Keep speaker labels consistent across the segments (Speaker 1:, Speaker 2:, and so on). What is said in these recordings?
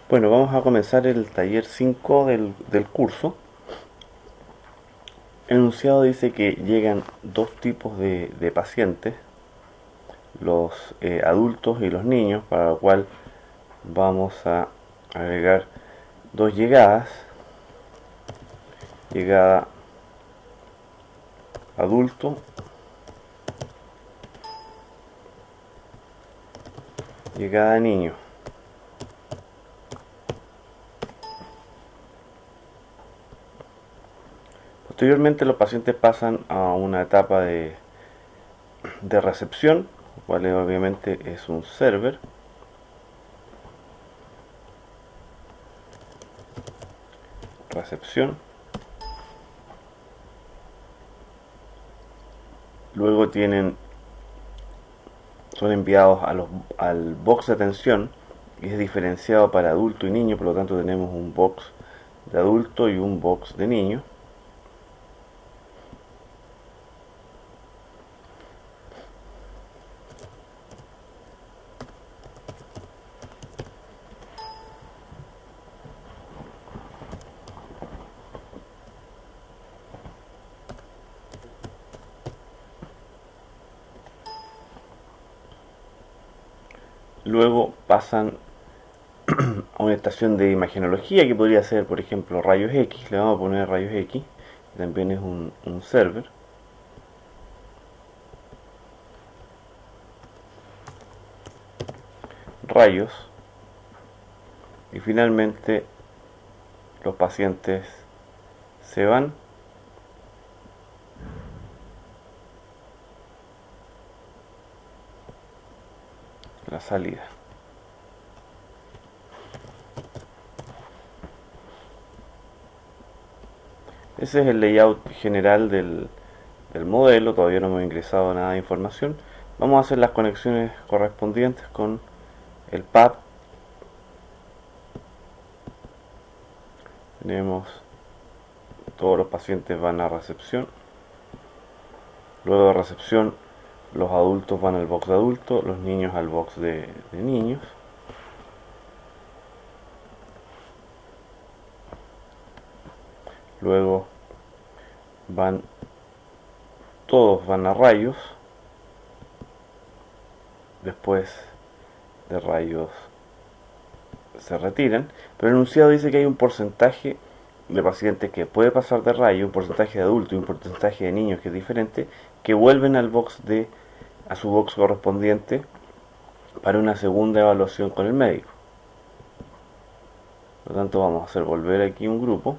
Speaker 1: Bueno, vamos a comenzar el taller 5 del curso. El enunciado dice que llegan dos tipos de pacientes, los adultos y los niños, para lo cual vamos a agregar dos llegadas: llegada adulto, llegada niño. Posteriormente los pacientes pasan a una etapa de recepción, cual obviamente es un server. Recepción. Luego son enviados al box de atención, y es diferenciado para adulto y niño, por lo tanto tenemos un box de adulto y un box de niño. Luego pasan a una estación de imagenología, que podría ser, por ejemplo, rayos X. Le vamos a poner rayos X, que también es un server. Rayos. Y finalmente los pacientes se van a la salida. Ese es el layout general del modelo. Todavía no hemos ingresado nada de información. Vamos a hacer las conexiones correspondientes con el pad. Tenemos todos los pacientes van a recepción. Luego de recepción, los adultos van al box de adultos, los niños al box de niños. Luego todos van a rayos. Después de rayos se retiran, pero el enunciado dice que hay un porcentaje de pacientes que puede pasar de rayo, un porcentaje de adultos y un porcentaje de niños que es diferente, que vuelven a su box correspondiente para una segunda evaluación con el médico. Por lo tanto, vamos a hacer volver aquí un grupo.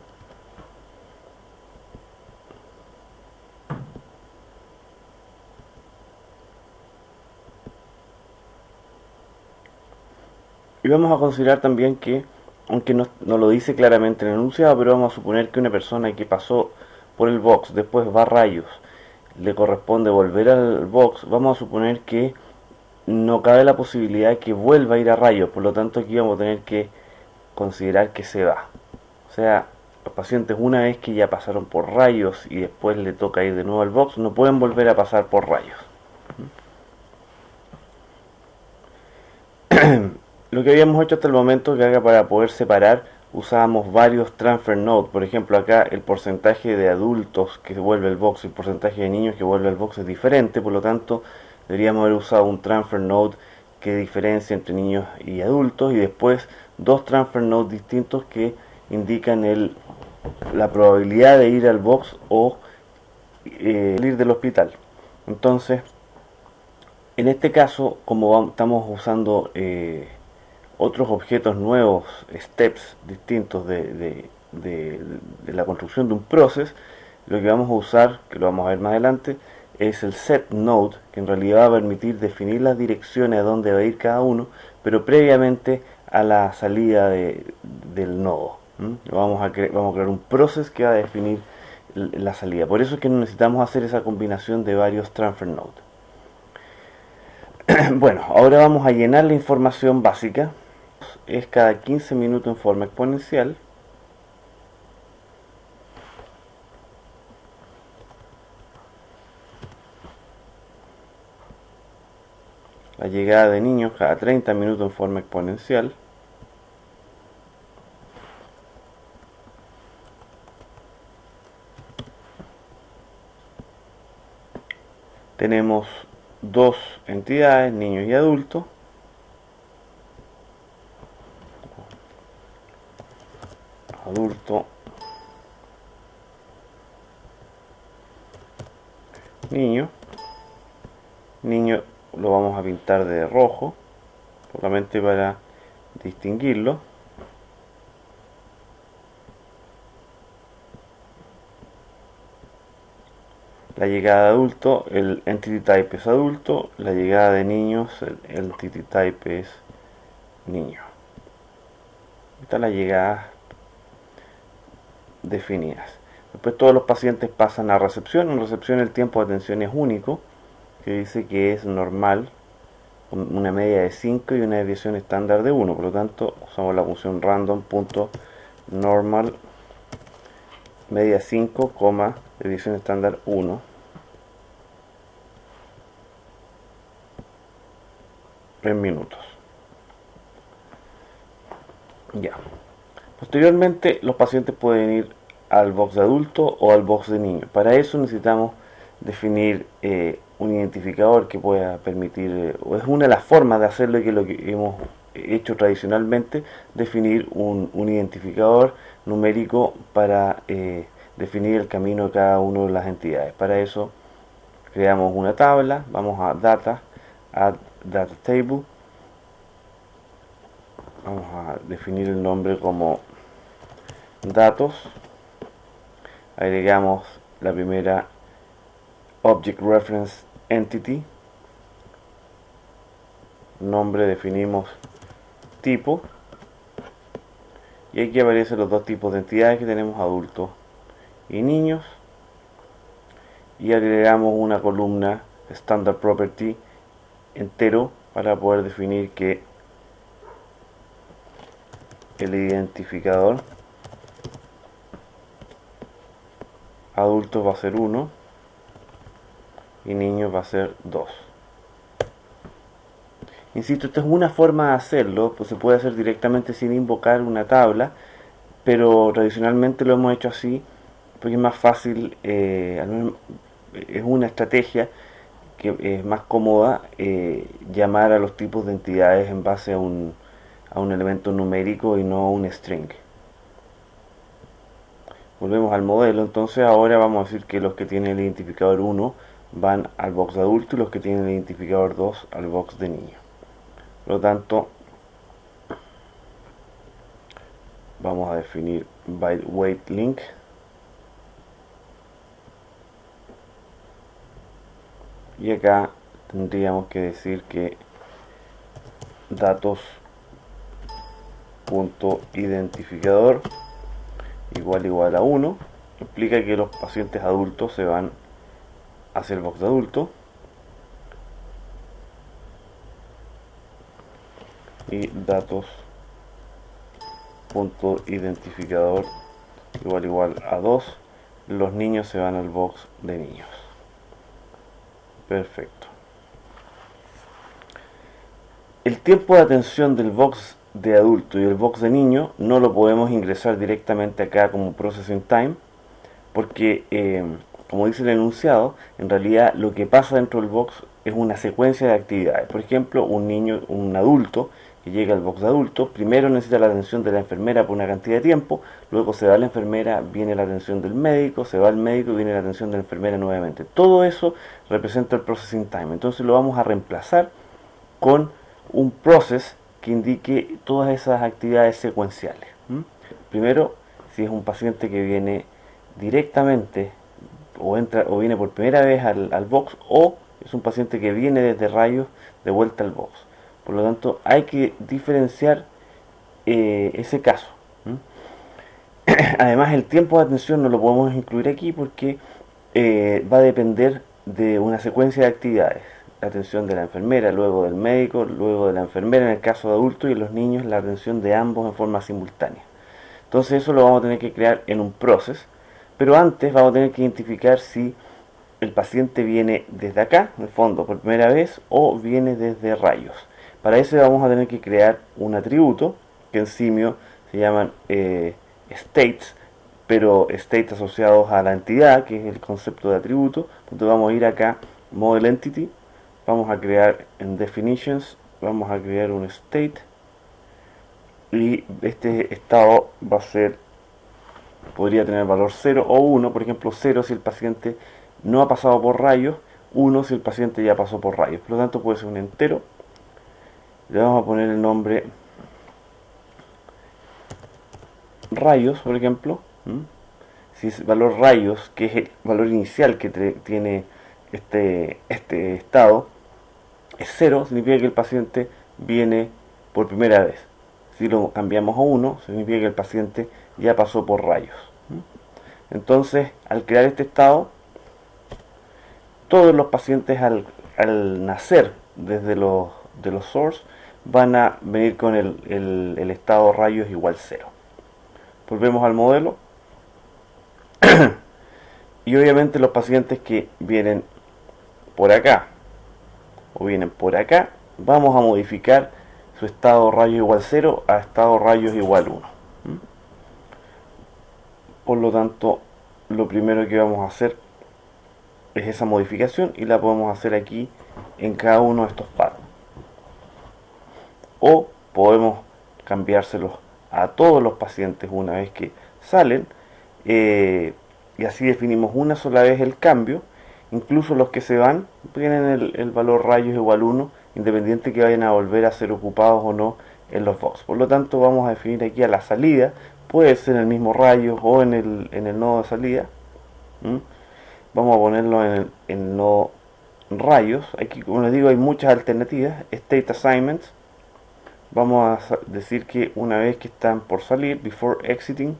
Speaker 1: Y vamos a considerar también que, aunque no lo dice claramente en el enunciado, pero vamos a suponer que una persona que pasó por el box, después va a rayos, le corresponde volver al box. Vamos a suponer que no cabe la posibilidad de que vuelva a ir a rayos, por lo tanto aquí vamos a tener que considerar que se va. O sea, los pacientes, una vez que ya pasaron por rayos y después le toca ir de nuevo al box, no pueden volver a pasar por rayos. Lo que habíamos hecho hasta el momento, que acá para poder separar usábamos varios transfer nodes. Por ejemplo, acá el porcentaje de adultos que vuelve al box y el porcentaje de niños que vuelve al box es diferente, por lo tanto deberíamos haber usado un transfer node que diferencia entre niños y adultos, y después dos transfer nodes distintos que indican la probabilidad de ir al box o salir del hospital. Entonces, en este caso, como estamos usando otros objetos nuevos, steps distintos de la construcción de un process, lo que vamos a usar, que lo vamos a ver más adelante, es el set node, que en realidad va a permitir definir las direcciones a dónde va a ir cada uno, pero previamente a la salida del nodo. Vamos a crear un process que va a definir la salida. Por eso es que necesitamos hacer esa combinación de varios transfer nodes. Bueno, ahora vamos a llenar la información básica. Es cada 15 minutos en forma exponencial. La llegada de niños cada 30 minutos en forma exponencial. tenemos dos entidades, niños y adultos. Adulto, niño. Niño lo vamos a pintar de rojo, solamente para distinguirlo. La llegada de adulto, el entity type es adulto. La llegada de niños, el entity type es niño. Estas las llegadas definidas. Después todos los pacientes pasan a recepción. En recepción el tiempo de atención es único, que dice que es normal, una media de 5 y una desviación estándar de 1. Por lo tanto, usamos la función random.normal media 5, desviación estándar 1. En minutos. Ya. Posteriormente, los pacientes pueden ir al box de adulto o al box de niño. Para eso necesitamos definir un identificador que pueda permitir, o es una de las formas de hacerlo, que lo que hemos hecho tradicionalmente, definir un identificador numérico para definir el camino de cada una de las entidades. Para eso creamos una tabla, vamos a data, add data table, vamos a definir el nombre como datos, agregamos la primera object reference entity, nombre definimos tipo, y aquí aparecen los dos tipos de entidades que tenemos, adultos y niños, y agregamos una columna standard property entero para poder definir que el identificador adulto va a ser 1 y niño va a ser 2. Insisto, esta es una forma de hacerlo, pues se puede hacer directamente sin invocar una tabla, pero tradicionalmente lo hemos hecho así porque es más fácil, es una estrategia que es más cómoda, llamar a los tipos de entidades en base a un elemento numérico y no a un string. Volvemos al modelo. Entonces ahora vamos a decir que los que tienen el identificador 1 van al box de adulto y los que tienen el identificador 2 al box de niño. Por lo tanto, vamos a definir byte weight link, y acá tendríamos que decir que datos punto identificador igual a 1, implica que los pacientes adultos se van hacia el box de adulto, y datos punto identificador igual a 2, los niños se van al box de niños. Perfecto. El tiempo de atención del box de adulto y el box de niño no lo podemos ingresar directamente acá como processing time, porque como dice el enunciado, en realidad lo que pasa dentro del box es una secuencia de actividades. Por ejemplo, un adulto que llega al box de adulto, primero necesita la atención de la enfermera por una cantidad de tiempo, luego se va la enfermera, viene la atención del médico, se va el médico y viene la atención de la enfermera nuevamente. Todo eso representa el processing time. Entonces lo vamos a reemplazar con un process que indique todas esas actividades secuenciales. Primero, si es un paciente que viene directamente o viene por primera vez al box, o es un paciente que viene desde rayos de vuelta al box. Por lo tanto, hay que diferenciar ese caso. Además, el tiempo de atención no lo podemos incluir aquí porque va a depender de una secuencia de actividades. La atención de la enfermera, luego del médico, luego de la enfermera en el caso de adultos, y en los niños la atención de ambos en forma simultánea. Entonces eso lo vamos a tener que crear en un process, pero antes vamos a tener que identificar si el paciente viene desde acá, en el fondo, por primera vez, o viene desde rayos. Para eso vamos a tener que crear un atributo, que en simio se llaman states, pero states asociados a la entidad, que es el concepto de atributo. Entonces vamos a ir acá model entity, vamos a crear en definitions, vamos a crear un state, y este estado va a ser, podría tener valor 0 o 1, por ejemplo 0 si el paciente no ha pasado por rayos, 1 si el paciente ya pasó por rayos, por lo tanto puede ser un entero. Le vamos a poner el nombre rayos, por ejemplo. Si es valor rayos, que es el valor inicial que tiene este estado, es 0, significa que el paciente viene por primera vez. Si lo cambiamos a 1, significa que el paciente ya pasó por rayos. Entonces, al crear este estado, todos los pacientes al nacer desde de los source van a venir con el estado rayos igual 0. Volvemos al modelo. Y obviamente los pacientes que vienen por acá o vienen por acá, vamos a modificar su estado rayos igual 0 a estado rayos igual 1. Por lo tanto, lo primero que vamos a hacer es esa modificación y la podemos hacer aquí en cada uno de estos pads. O podemos cambiárselos a todos los pacientes una vez que salen, y así definimos una sola vez el cambio. Incluso los que se van tienen el valor rayos igual 1, independiente que vayan a volver a ser ocupados o no en los box. Por lo tanto, vamos a definir aquí a la salida, puede ser en el mismo rayos o en el nodo de salida. Vamos a ponerlo en el nodo rayos. Aquí, como les digo, hay muchas alternativas. State assignments. Vamos a decir que una vez que están por salir, before exiting,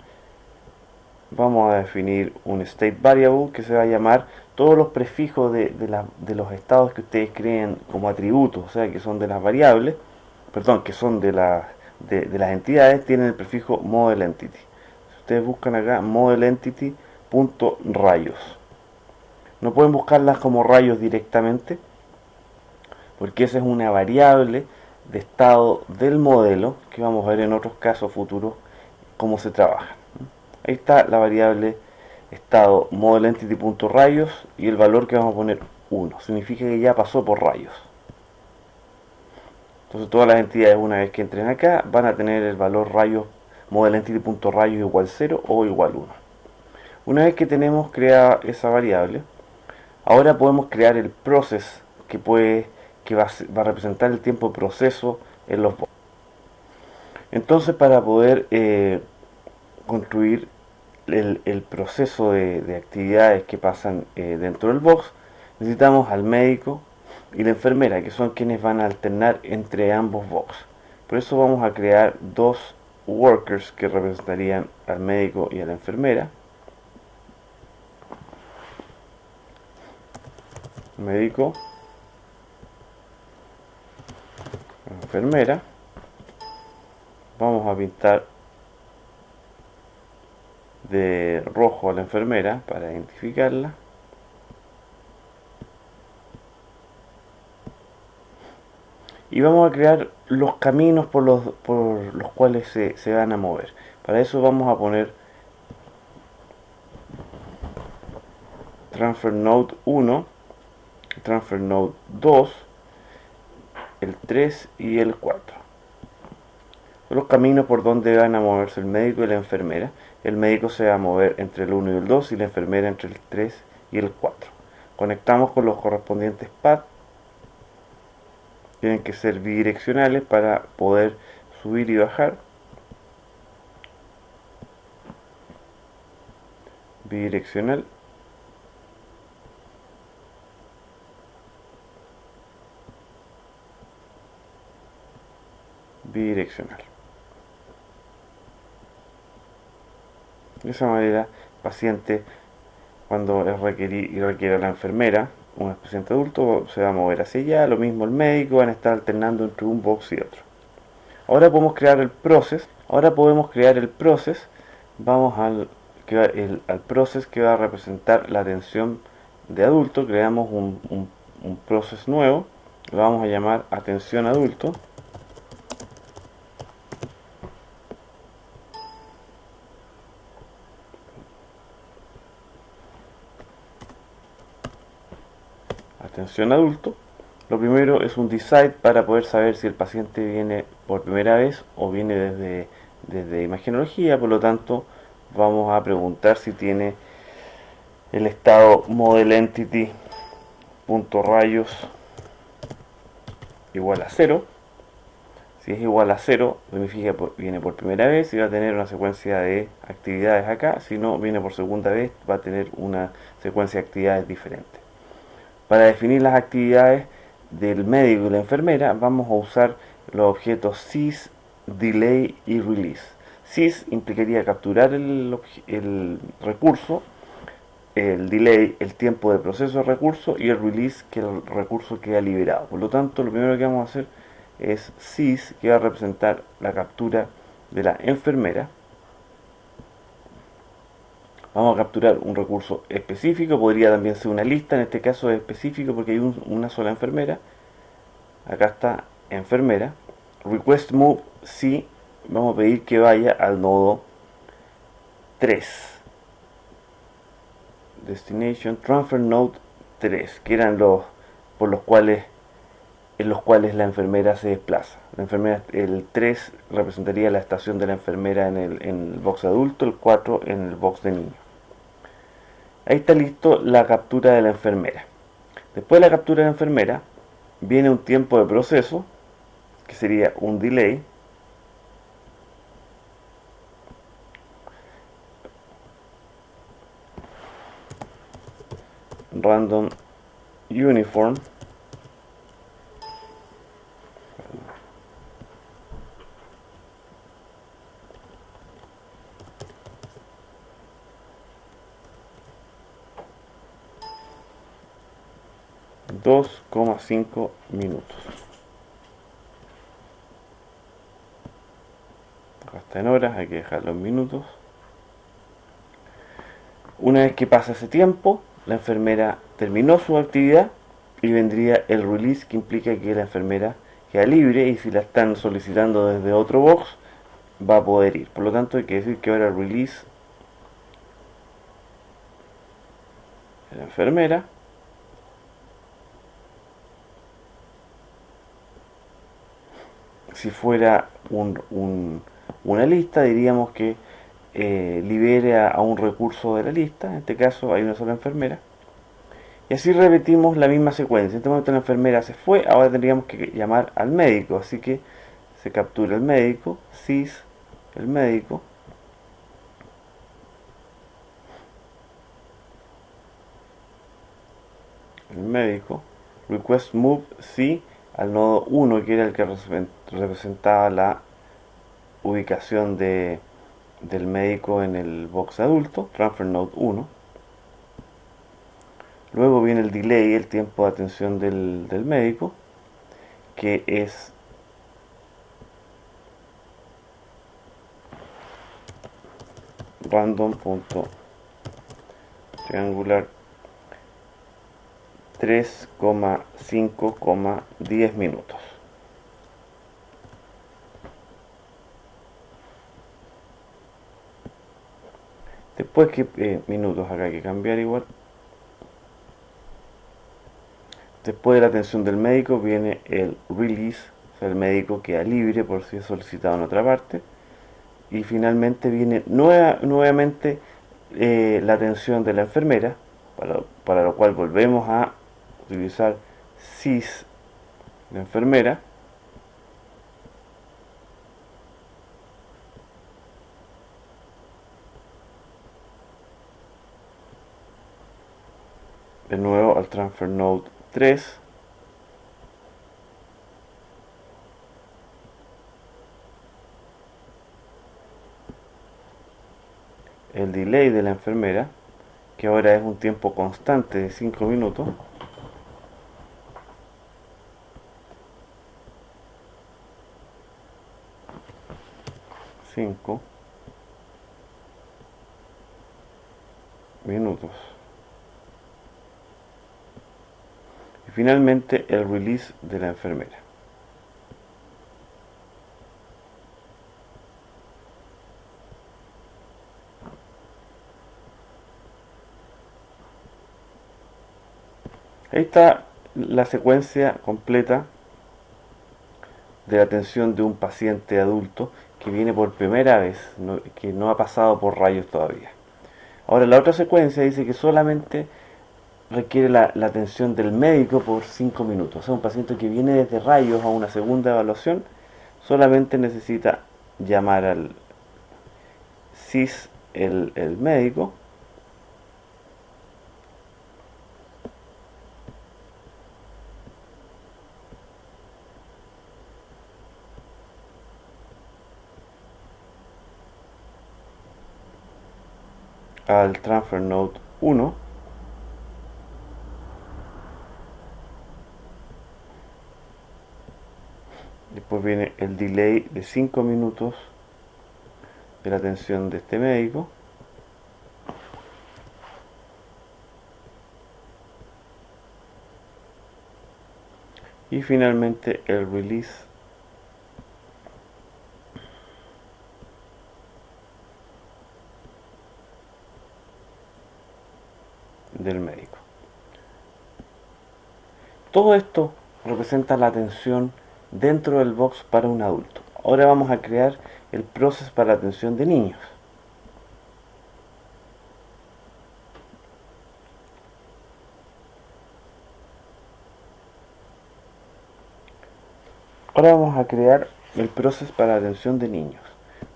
Speaker 1: vamos a definir un state variable que se va a llamar todos los prefijos de los estados que ustedes creen como atributos, o sea, que son de las variables, perdón, que son de las entidades, tienen el prefijo model entity. Si ustedes buscan acá model entity.rayos, no pueden buscarlas como rayos directamente, porque esa es una variable de estado del modelo que vamos a ver en otros casos futuros cómo se trabaja. Ahí está la variable estado model entity.rayos y el valor que vamos a poner 1, significa que ya pasó por rayos. Entonces todas las entidades, una vez que entren acá, van a tener el valor rayos model entity.rayos igual 0 o igual 1. Una vez que tenemos creada esa variable, ahora podemos crear el process que va a representar el tiempo de proceso en los box. Entonces, para poder construir el proceso de actividades que pasan dentro del box, necesitamos al médico y la enfermera, que son quienes van a alternar entre ambos box. Por eso vamos a crear dos workers que representarían al médico y a la enfermera. Médico, enfermera. Vamos a pintar de rojo a la enfermera para identificarla. Y vamos a crear los caminos por los cuales se van a mover. Para eso vamos a poner transfer node 1, transfer node 2, el 3 y el 4. Los caminos por donde van a moverse el médico y la enfermera. El médico se va a mover entre el 1 y el 2 y la enfermera entre el 3 y el 4. Conectamos con los correspondientes pads. Tienen que ser bidireccionales para poder subir y bajar. Bidireccional. Bidireccional. De esa manera, el paciente, cuando es requiere a la enfermera, un paciente adulto, se va a mover hacia allá, lo mismo el médico, van a estar alternando entre un box y otro. Ahora podemos crear el process. Vamos al process que va a representar la atención de adulto. Creamos un process nuevo, lo vamos a llamar atención adulto. atención adulto. Lo primero es un decide para poder saber si el paciente viene por primera vez o viene desde imagenología. Por lo tanto, vamos a preguntar si tiene el estado model entity punto rayos igual a 0. Si es igual a 0, significa que viene por primera vez y va a tener una secuencia de actividades acá. Si no viene por segunda vez, va a tener una secuencia de actividades diferente. Para definir las actividades del médico y la enfermera, vamos a usar los objetos sys, delay y release. Sys implicaría capturar el recurso, el delay, el tiempo de proceso del recurso, y el release, que el recurso queda liberado. Por lo tanto, lo primero que vamos a hacer es sys, que va a representar la captura de la enfermera. Vamos a capturar un recurso específico, podría también ser una lista, en este caso es específico porque hay una sola enfermera. Acá está enfermera. Request move, sí, vamos a pedir que vaya al nodo 3. Destination transfer node 3, que eran los por los cuales en los cuales la enfermera se desplaza. La enfermera, el 3 representaría la estación de la enfermera en el box adulto, el 4 en el box de niño. Ahí está listo la captura de la enfermera. Después de la captura de la enfermera, viene un tiempo de proceso, que sería un delay. Random uniform. $2,5 minutos. Acá está en horas, hay que dejarlo en minutos. Una vez que pasa ese tiempo, la enfermera terminó su actividad y vendría el release, que implica que la enfermera queda libre, y si la están solicitando desde otro box, va a poder ir. Por lo tanto, hay que decir que ahora el release de la enfermera si fuera una lista, diríamos que libere a un recurso de la lista. En este caso hay una sola enfermera. Y así repetimos la misma secuencia. En este momento la enfermera se fue, ahora tendríamos que llamar al médico. Así que se captura el médico, sys, el médico. El médico. Request move, sí, al nodo 1, que era el que representaba la ubicación del médico en el box adulto, transfer node 1. Luego viene el delay, el tiempo de atención del médico, que es random.triangular 3,5,10 minutos. Después que minutos, acá hay que cambiar igual. Después de la atención del médico viene el release, o sea, el médico queda libre por si es solicitado en otra parte. Y finalmente viene nuevamente la atención de la enfermera, para lo cual volvemos a utilizar sys, la enfermera. De nuevo al transfer node 3. El delay de la enfermera, que ahora es un tiempo constante de 5 minutos. Cinco minutos. Y finalmente el release de la enfermera. Ahí está la secuencia completa de la atención de un paciente adulto que viene por primera vez, que no ha pasado por rayos todavía. Ahora la otra secuencia dice que solamente requiere la atención del médico por 5 minutos. O sea, un paciente que viene desde rayos a una segunda evaluación solamente necesita llamar al CIS, el médico, al Transfer Node 1, después viene el delay de 5 minutos de la atención de este médico, y finalmente el release del médico. Todo esto representa la atención dentro del box para un adulto. Ahora vamos a crear el proceso para la atención de niños. Ahora vamos a crear el proceso para la atención de niños.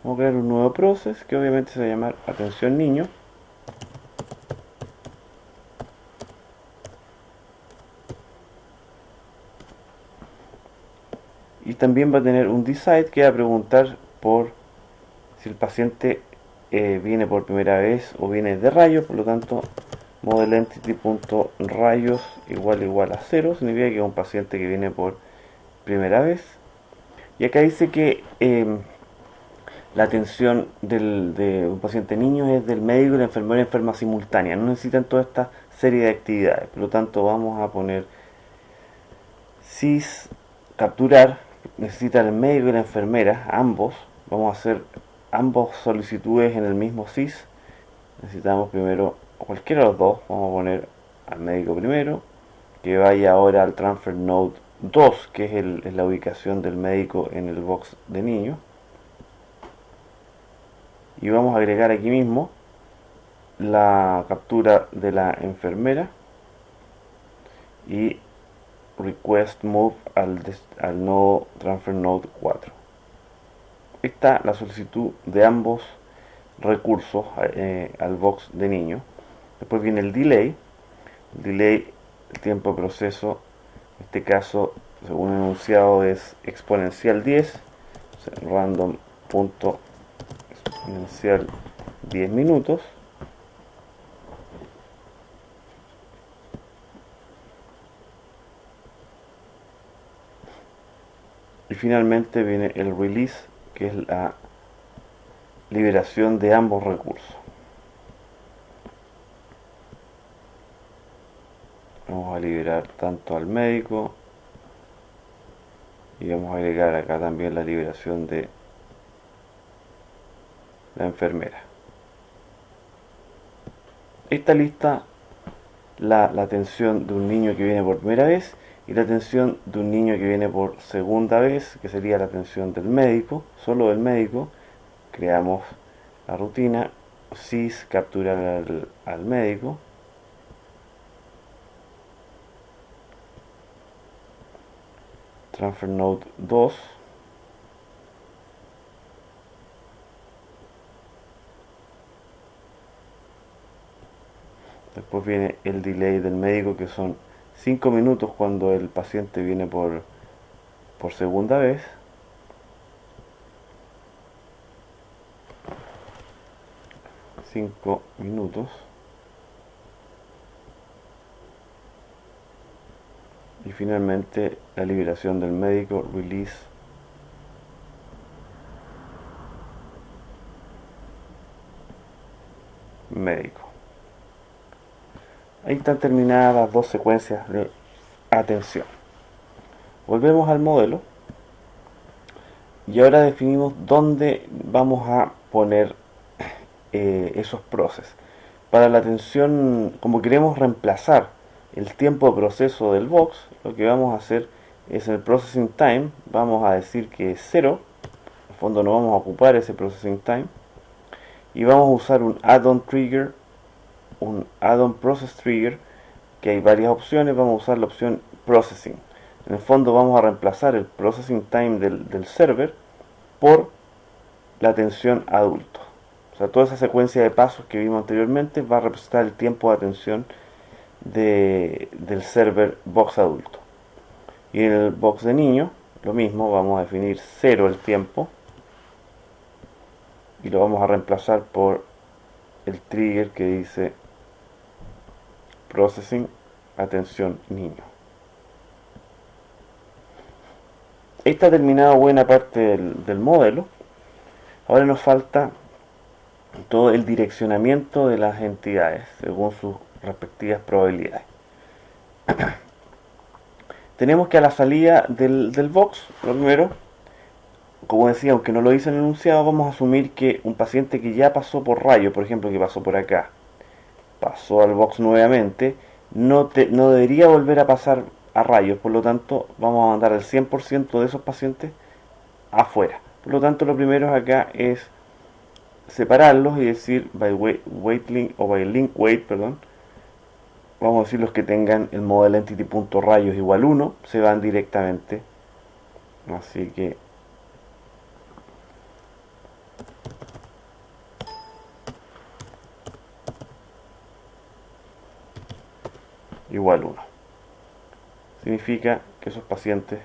Speaker 1: Vamos a crear un nuevo proceso que obviamente se va a llamar atención niño. Y también va a tener un decide que va a preguntar por si el paciente viene por primera vez o viene de rayos. Por lo tanto, model entity.rayos igual a 0 significa que es un paciente que viene por primera vez. Y acá dice que la atención de un paciente niño es del médico y la enfermera enferma simultánea. No necesitan toda esta serie de actividades. Por lo tanto, vamos a poner sys capturar. Necesita el médico y la enfermera, ambos. Vamos a hacer ambos solicitudes en el mismo sys. Necesitamos primero cualquiera de los dos. Vamos a poner al médico primero, que vaya ahora al transfer node 2, que es la ubicación del médico en el box de niños. Y vamos a agregar aquí mismo la captura de la enfermera y request move al nodo transfer node 4. Esta es la solicitud de ambos recursos al box de niño. Después viene el delay. El tiempo de proceso, en este caso, según el enunciado, es exponencial 10, o sea, random.exponencial 10 minutos. Y finalmente viene el release, que es la liberación de ambos recursos. Vamos a liberar tanto al médico y vamos a agregar acá también la liberación de la enfermera. Está lista la atención de un niño que viene por primera vez y la atención de un niño que viene por segunda vez, que sería la atención del médico, solo del médico. Creamos la rutina sys capturar al médico, transfer node 2, después viene el delay del médico, que son 5 minutos cuando el paciente viene por segunda vez. Cinco minutos. Y finalmente la liberación del médico, release médico. Ahí están terminadas las dos secuencias de atención. Volvemos al modelo y ahora definimos dónde vamos a poner esos procesos. Para la atención, como queremos reemplazar el tiempo de proceso del box, lo que vamos a hacer es en el processing time, vamos a decir que es 0, en el fondo no vamos a ocupar ese processing time, y vamos a usar un add-on trigger, un add-on process trigger, que hay varias opciones, vamos a usar la opción processing. En el fondo vamos a reemplazar el processing time del server por la atención adulto. O sea, toda esa secuencia de pasos que vimos anteriormente va a representar el tiempo de atención del server box adulto. Y en el box de niño, lo mismo, vamos a definir 0 el tiempo y lo vamos a reemplazar por el trigger que dice processing atención niño. Está terminado buena parte del modelo. Ahora nos falta todo el direccionamiento de las entidades según sus respectivas probabilidades. Tenemos que a la salida del box, lo primero, como decía, aunque no lo dice en el enunciado, vamos a asumir que un paciente que ya pasó por rayo, por ejemplo, que pasó por acá, pasó al box nuevamente, no debería volver a pasar a rayos, por lo tanto vamos a mandar el 100% de esos pacientes afuera. Por lo tanto, lo primero acá es separarlos y decir by weight link o by link weight, perdón. Vamos a decir los que tengan el model entity.rayos igual 1 se van directamente. Así que igual 1 significa que esos pacientes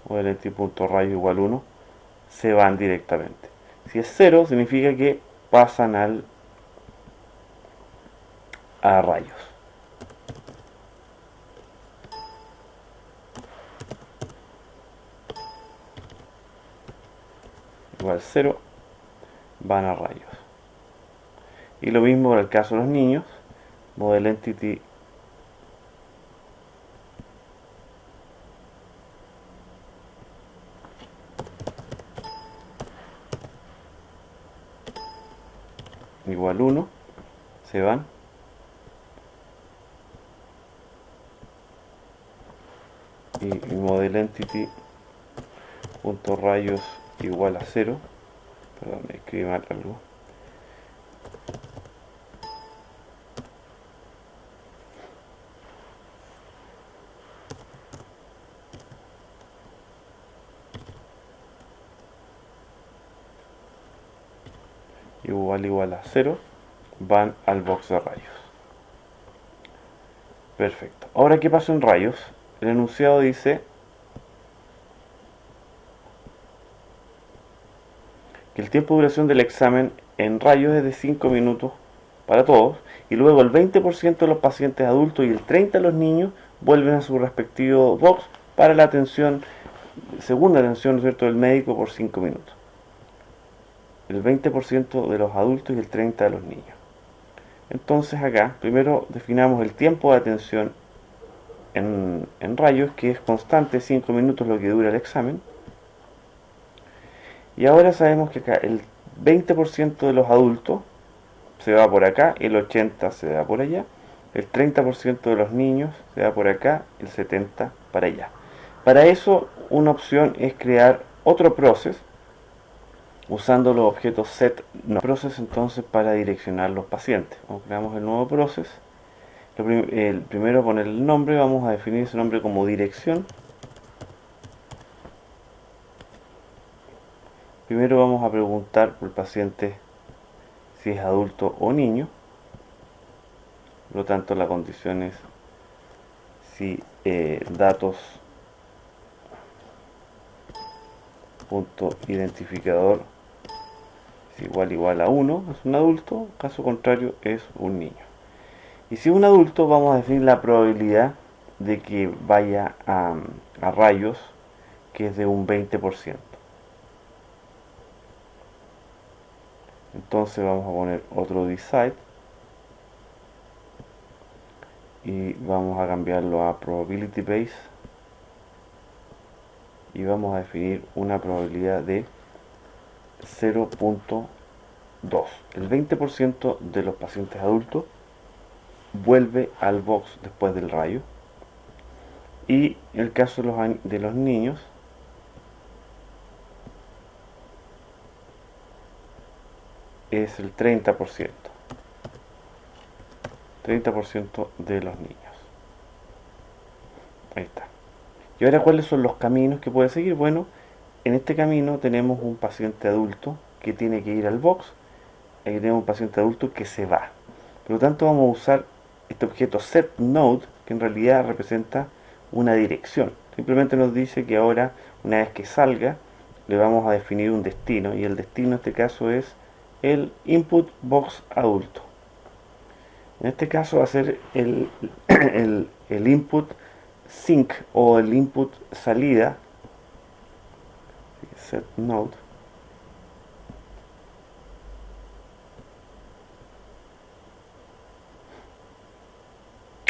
Speaker 1: model entity.rayos igual 1 se van directamente. Si es 0 significa que pasan a rayos. Igual 0 van a rayos. Y lo mismo en el caso de los niños, model entity igual 1 se van y model entity punto rayos igual a 0, perdón, me escribí mal algo, igual a 0 van al box de rayos. Perfecto. Ahora, ¿qué pasa en rayos? El enunciado dice que el tiempo de duración del examen en rayos es de 5 minutos para todos, y luego el 20% de los pacientes adultos y el 30% de los niños vuelven a su respectivo box para la atención, segunda atención, ¿no es cierto?, del médico por 5 minutos. El 20% de los adultos y el 30% de los niños. Entonces acá, primero definamos el tiempo de atención en rayos, que es constante, 5 minutos lo que dura el examen. Y ahora sabemos que acá el 20% de los adultos se va por acá, el 80% se va por allá, el 30% de los niños se va por acá, el 70% para allá. Para eso, una opción es crear otro process usando los objetos set no process, entonces, para direccionar los pacientes. Creamos el nuevo process. El primero, poner el nombre, vamos a definir ese nombre como dirección. Primero vamos a preguntar por el paciente si es adulto o niño. Por lo tanto, la condición es si datos punto identificador es igual a 1, es un adulto, caso contrario es un niño. Y si es un adulto, vamos a definir la probabilidad de que vaya a rayos, que es de un 20%. Entonces vamos a poner otro decide y vamos a cambiarlo a probability base y vamos a definir una probabilidad de 0.2. El 20% de los pacientes adultos vuelve al box después del rayo. Y en el caso de los niños, es el 30%. 30% de los niños. Ahí está. Y ahora, ¿cuáles son los caminos que puede seguir? Bueno, en este camino tenemos un paciente adulto que tiene que ir al box. Aquí tenemos un paciente adulto que se va. Por lo tanto, vamos a usar este objeto setNode, que en realidad representa una dirección. Simplemente nos dice que ahora, una vez que salga, le vamos a definir un destino, y el destino en este caso es el input box adulto. En este caso va a ser el input sync o el input salida, setNode,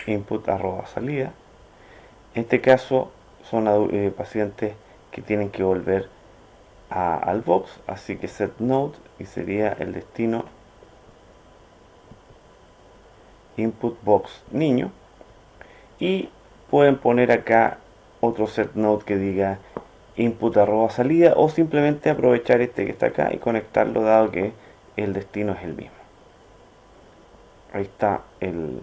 Speaker 1: input arroba salida. En este caso son pacientes que tienen que volver al box, así que setNode, y sería el destino input box niño. Y pueden poner acá otro setNode que diga input arroba salida, o simplemente aprovechar este que está acá y conectarlo, dado que el destino es el mismo. Ahí está el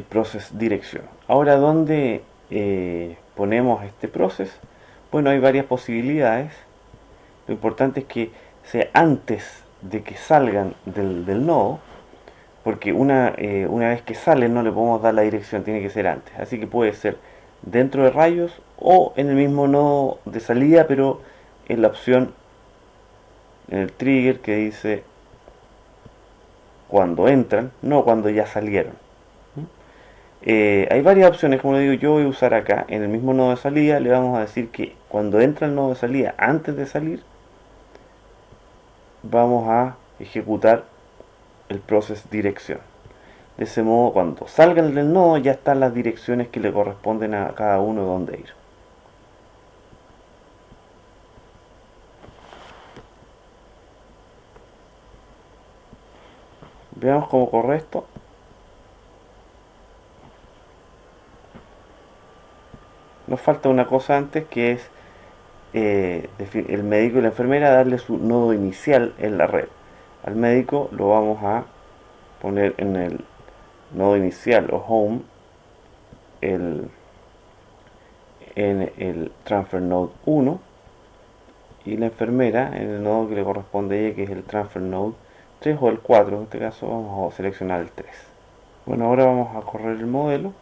Speaker 1: process dirección. Ahora, ¿dónde ponemos este process? Bueno, hay varias posibilidades. Lo importante es que sea antes de que salgan del nodo, porque una vez que salen no le podemos dar la dirección, tiene que ser antes. Así que puede ser dentro de rayos o en el mismo nodo de salida, pero en la opción, en el trigger que dice cuando entran, no cuando ya salieron. Hay varias opciones, como le digo, yo voy a usar acá en el mismo nodo de salida. Le vamos a decir que cuando entra el nodo de salida, antes de salir, vamos a ejecutar el process dirección. De ese modo, cuando salgan del nodo, ya están las direcciones que le corresponden a cada uno donde ir. Veamos cómo corre esto. Nos falta una cosa antes, que es el médico y la enfermera darle su nodo inicial en la red. Al médico lo vamos a poner en el nodo inicial o home, en el transfer node 1, y la enfermera en el nodo que le corresponde a ella, que es el transfer node 3 o el 4. En este caso vamos a seleccionar el 3. Bueno, ahora vamos a correr el modelo.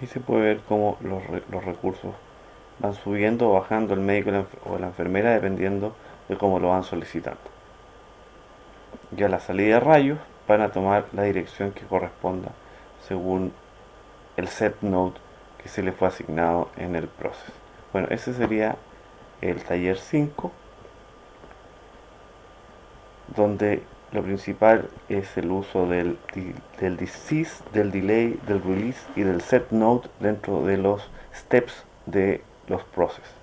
Speaker 1: Y se puede ver cómo los recursos van subiendo o bajando, el médico o la enfermera, dependiendo de cómo lo van solicitando. Ya la salida de rayos van a tomar la dirección que corresponda según el setNode que se le fue asignado en el proceso. Bueno, ese sería el taller 5, donde lo principal es el uso del disease, del delay, del release y del setNode dentro de los steps de los processes.